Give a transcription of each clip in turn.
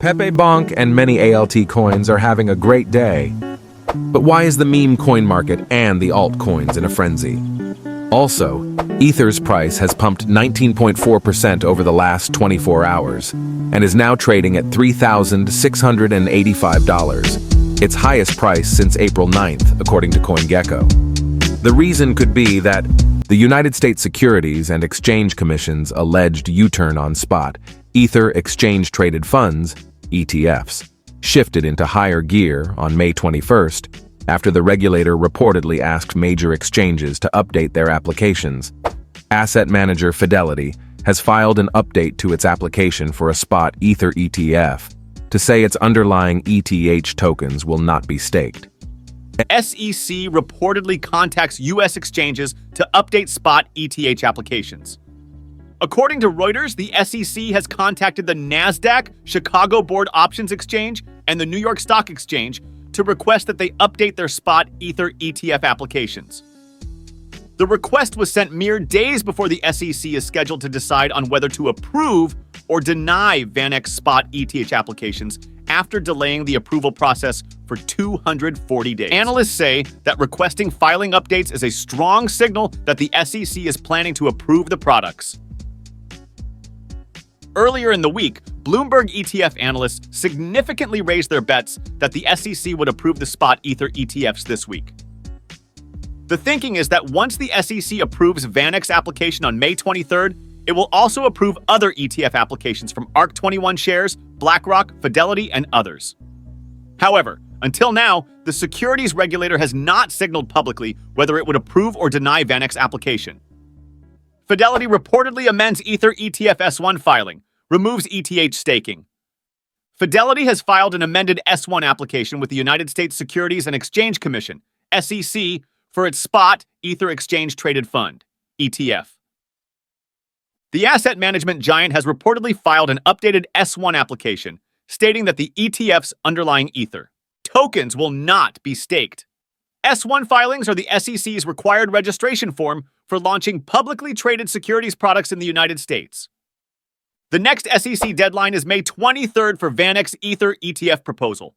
Pepe Bonk and many ALT coins are having a great day. But why is the meme coin market and the altcoins in a frenzy? Also, Ether's price has pumped 19.4% over the last 24 hours and is now trading at $3,685, its highest price since April 9th, according to CoinGecko. The reason could be that the United States Securities and Exchange Commission's alleged U-turn on spot Ether exchange-traded funds, ETFs, shifted into higher gear on May 21st after the regulator reportedly asked major exchanges to update their applications. Asset manager Fidelity has filed an update to its application for a spot Ether ETF to say its underlying ETH tokens will not be staked. The SEC reportedly contacts U.S. exchanges to update spot ETH applications. According to Reuters, the SEC has contacted the NASDAQ, Chicago Board Options Exchange, and the New York Stock Exchange to request that they update their spot Ether ETF applications. The request was sent mere days before the SEC is scheduled to decide on whether to approve or deny VanEck spot ETH applications after delaying the approval process for 240 days. Analysts say that requesting filing updates is a strong signal that the SEC is planning to approve the products. Earlier in the week, Bloomberg ETF analysts significantly raised their bets that the SEC would approve the spot Ether ETFs this week. The thinking is that once the SEC approves VanEck's application on May 23rd, it will also approve other ETF applications from ARK21 shares, BlackRock, Fidelity, and others. However, until now, the securities regulator has not signaled publicly whether it would approve or deny VanEck's application. Fidelity reportedly amends Ether ETF S1 filing, removes ETH staking. Fidelity has filed an amended S1 application with the United States Securities and Exchange Commission, SEC, for its spot Ether Exchange Traded Fund, ETF. The asset management giant has reportedly filed an updated S1 application, stating that the ETF's underlying Ether tokens will not be staked. S1 filings are the SEC's required registration form for launching publicly traded securities products in the United States. The next SEC deadline is May 23rd for VanEck's Ether ETF proposal.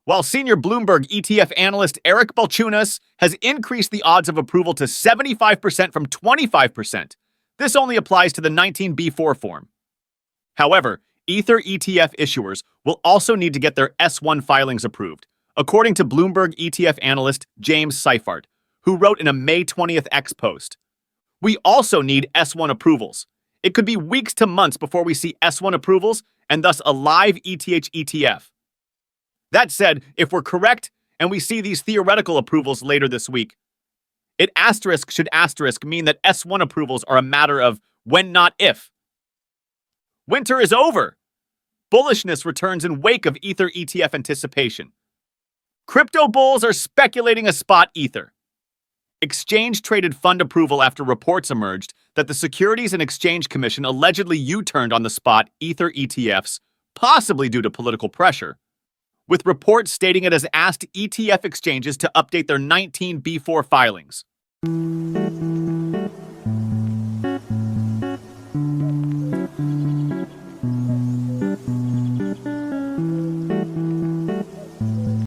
While senior Bloomberg ETF analyst Eric Balchunas has increased the odds of approval to 75% from 25%, this only applies to the 19B4 form. However, Ether ETF issuers will also need to get their S1 filings approved, according to Bloomberg ETF analyst James Seifert, who wrote in a May 20th X post. We also need S1 approvals. It could be weeks to months before we see S1 approvals and thus a live ETH ETF. That said, if we're correct and we see these theoretical approvals later this week, it should mean that S1 approvals are a matter of when, not if. Winter is over. Bullishness returns in wake of Ether ETF anticipation. Crypto bulls are speculating a spot Ether. Exchange-traded fund approval after reports emerged that the Securities and Exchange Commission allegedly U-turned on the spot Ether ETFs, possibly due to political pressure, with reports stating it has asked ETF exchanges to update their 19B4 filings.